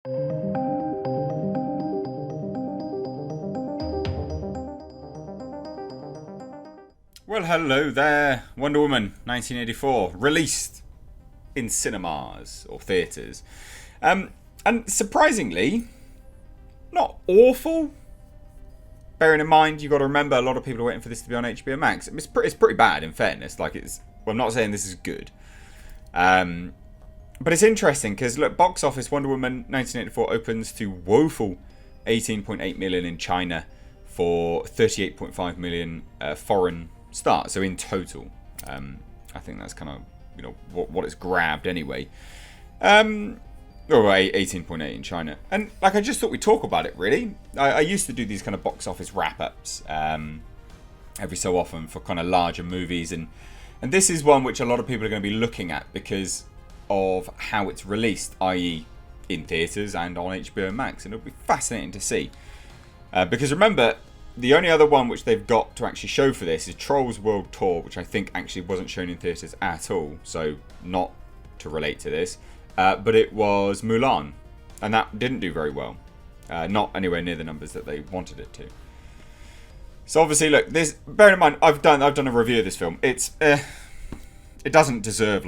Well, hello there. Wonder Woman 1984, released in cinemas or theatres. And surprisingly, not awful. Bearing in mind, you've got to remember a lot of people are waiting for this to be on HBO Max. It's pretty bad, in fairness. Well, I'm not saying this is good. But it's interesting because, look, box office Wonder Woman 1984 opens to woeful 18.8 million in China for 38.5 million foreign start. So in total, I think that's kind of what it's grabbed anyway. Or 18.8 in China, and I just thought we'd talk about it. Really, I used to do these kind of box office wrap-ups every so often for kind of larger movies, and this is one which a lot of people are going to be looking at because of how it's released, i.e. in theatres and on HBO Max, and it'll be fascinating to see. Because remember, the only other one which they've got to actually show for this is Trolls World Tour, which I think actually wasn't shown in theatres at all, so not to relate to this. But it was Mulan, and that didn't do very well. Not anywhere near the numbers that they wanted it to. So obviously, look, bear in mind, I've done a review of this film. It doesn't deserve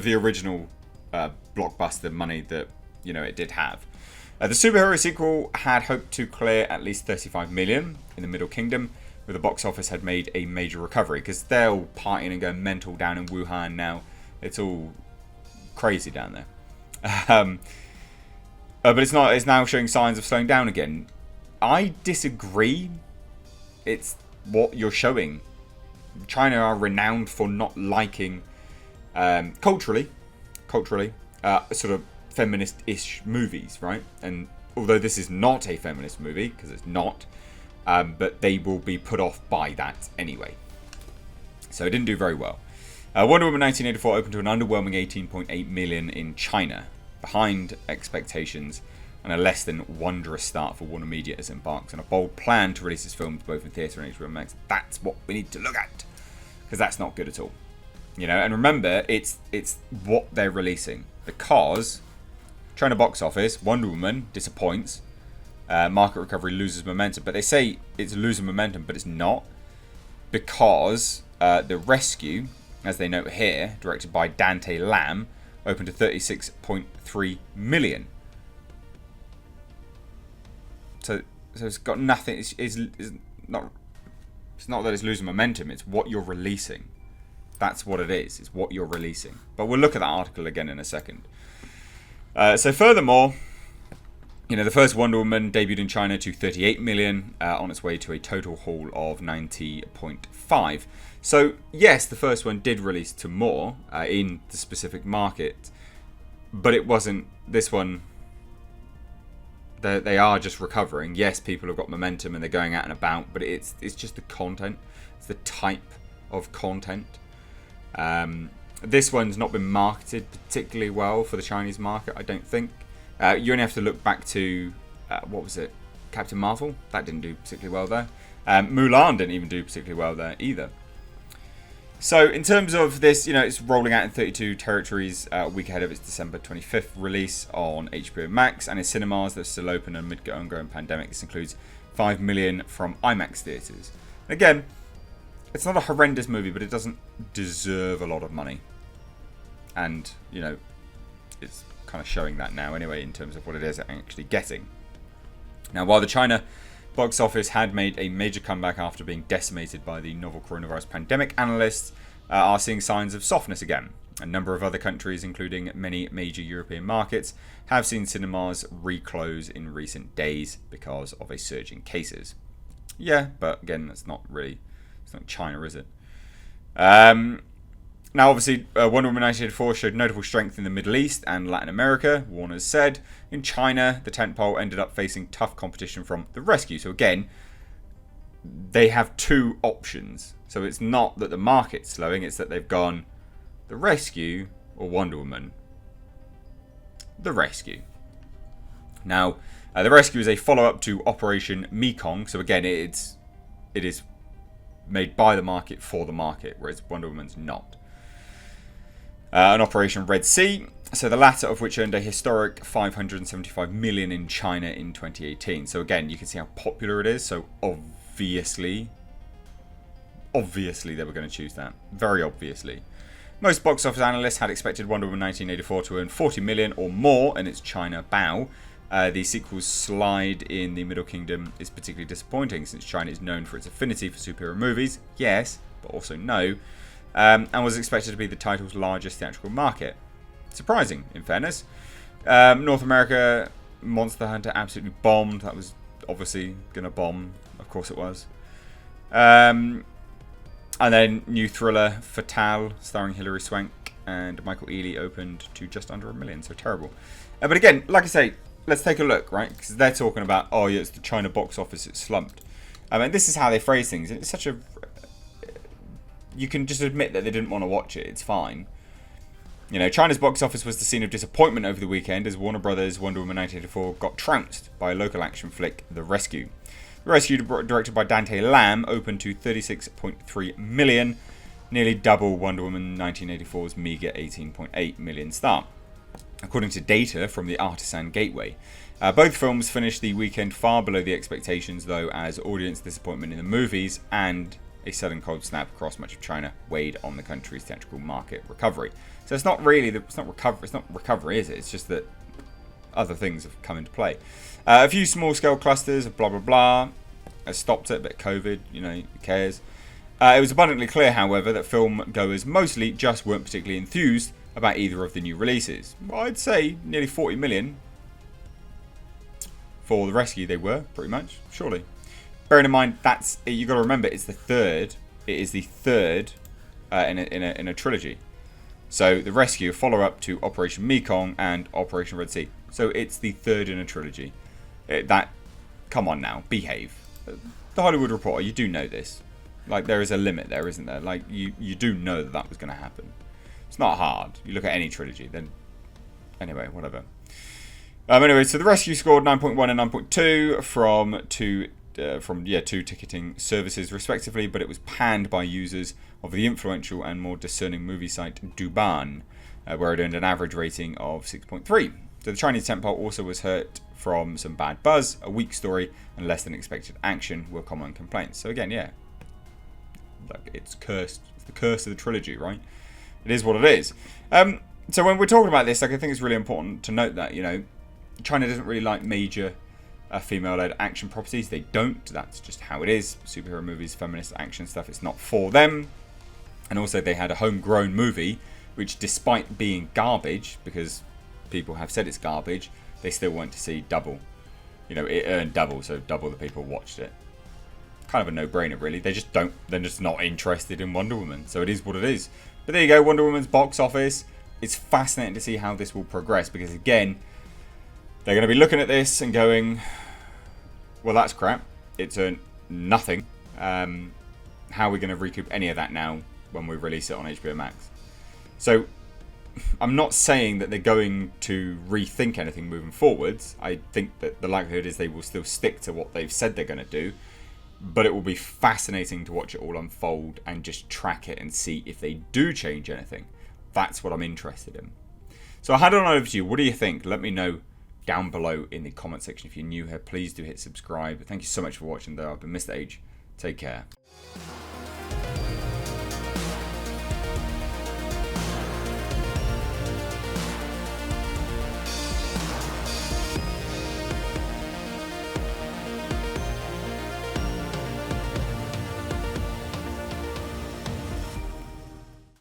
the original blockbuster money that it did have. The superhero sequel had hoped to clear at least 35 million in the Middle Kingdom, where the box office had made a major recovery because they're all partying and going mental down in Wuhan now. It's all crazy down there. But it's not. It's now showing signs of slowing down again. I disagree. It's what you're showing. China are renowned for not liking culturally, sort of feminist-ish movies, right? And although this is not a feminist movie, because it's not, but they will be put off by that anyway. So it didn't do very well. Wonder Woman 1984 opened to an underwhelming 18.8 million in China, behind expectations, and a less than wondrous start for Warner Media as it embarks on a bold plan to release its films both in theatre and HBO Max. That's what we need to look at, because that's not good at all. And remember, it's what they're releasing, because China box office, Wonder Woman disappoints, market recovery loses momentum, but they say it's losing momentum, but it's not, because The Rescue, as they note here, directed by Dante Lam, opened to 36.3 million. So it's got nothing. It's not that it's losing momentum. It's what you're releasing. That's what it is. It's what you're releasing. But we'll look at that article again in a second. So furthermore, the first Wonder Woman debuted in China to 38 million, on its way to a total haul of 90.5. So yes, the first one did release to more in the specific market, but it wasn't this one. They are just recovering. Yes, people have got momentum and they're going out and about, but it's just the content. It's the type of content. This one's not been marketed particularly well for the Chinese market, I don't think. You only have to look back to, what was it? Captain Marvel? That didn't do particularly well there. Mulan didn't even do particularly well there either. So in terms of this, it's rolling out in 32 territories a week ahead of its December 25th release on HBO Max, and in cinemas that are still open amid ongoing pandemic. This includes 5 million from IMAX theatres. Again, it's not a horrendous movie, but it doesn't deserve a lot of money. And, it's kind of showing that now anyway in terms of what it is actually getting. Now, while the China box office had made a major comeback after being decimated by the novel coronavirus pandemic, analysts are seeing signs of softness again. A number of other countries, including many major European markets, have seen cinemas reclose in recent days because of a surge in cases. Yeah, but again, it's not China, is it? Now, obviously, Wonder Woman 1984 showed notable strength in the Middle East and Latin America, Warner's said. In China, the tentpole ended up facing tough competition from The Rescue. So again, they have two options. So it's not that the market's slowing, it's that they've gone The Rescue or Wonder Woman. The Rescue. Now, The Rescue is a follow-up to Operation Mekong. So again, it is made by the market for the market, whereas Wonder Woman's not. An Operation Red Sea So the latter of which earned a historic 575 million in China in 2018. So again, you can see how popular it is. So obviously they were going to choose that. Very obviously. Most box office analysts had expected Wonder Woman 1984 to earn 40 million or more in its China bow. The sequel's slide in the Middle Kingdom is particularly disappointing since China is known for its affinity for superhero movies, yes, but also no, and was expected to be the title's largest theatrical market. Surprising, in fairness. North America, Monster Hunter absolutely bombed. That was obviously going to bomb. Of course it was. And then new thriller Fatale, starring Hilary Swank and Michael Ealy, opened to just under $1 million. So terrible. But again, like I say, let's take a look, right? Because they're talking about, oh yeah, it's the China box office, it's slumped. And this is how they phrase things. It's such a... You can just admit that they didn't want to watch it. It's fine. You know, China's box office was the scene of disappointment over the weekend as Warner Brothers' Wonder Woman 1984 got trounced by a local action flick, The Rescue. The Rescue, directed by Dante Lam, opened to 36.3 million, nearly double Wonder Woman 1984's meager 18.8 million start, according to data from the Artisan Gateway. Both films finished the weekend far below the expectations, though, as audience disappointment in the movies and a sudden cold snap across much of China weighed on the country's theatrical market recovery. So it's not really, it's not recovery, is it? It's just that other things have come into play. A few small-scale clusters of blah blah blah has stopped it, but COVID, you know, who cares? It was abundantly clear, however, that film goers mostly just weren't particularly enthused about either of the new releases. Well, I'd say nearly 40 million for The Rescue. They were pretty much, surely. Bearing in mind, that's, you got to remember, it's the third. It is the third in a trilogy. So The Rescue, follow-up to Operation Mekong and Operation Red Sea. So it's the third in a trilogy. Come on now, behave. The Hollywood Reporter, you do know this. Like, there is a limit there, isn't there? Like, you do know that was going to happen. It's not hard. You look at any trilogy, then... Anyway, whatever. Anyway, so The Rescue scored 9.1 and 9.2 from two ticketing services respectively, but it was panned by users of the influential and more discerning movie site Douban, where it earned an average rating of 6.3. So the Chinese tentpole also was hurt from some bad buzz, a weak story, and less than expected action were common complaints. So again, yeah, like, it's cursed. It's the curse of the trilogy, right? It is what it is. So when we're talking about this, like, I think it's really important to note that, you know, China doesn't really like major female-led action properties. They don't. That's just how it is. Superhero movies, feminist action stuff, it's not for them. And also they had a homegrown movie, which despite being garbage, because people have said it's garbage, they still went to see double. You know, it earned double, so double the people watched it. Kind of a no-brainer, really. They're just not interested in Wonder Woman. So it is what it is. But there you go, Wonder Woman's box office. It's fascinating to see how this will progress, because again, they're going to be looking at this and going, well, that's crap. It's earned nothing. How are we going to recoup any of that now when we release it on HBO Max? So I'm not saying that they're going to rethink anything moving forwards. I think that the likelihood is they will still stick to what they've said they're going to do. But it will be fascinating to watch it all unfold and just track it and see if they do change anything. That's what I'm interested in. So I'll hand it on over to you. What do you think? Let me know down below in the comment section. If you're new here, please do hit subscribe. Thank you so much for watching, though. I've been Mr. H. Take care.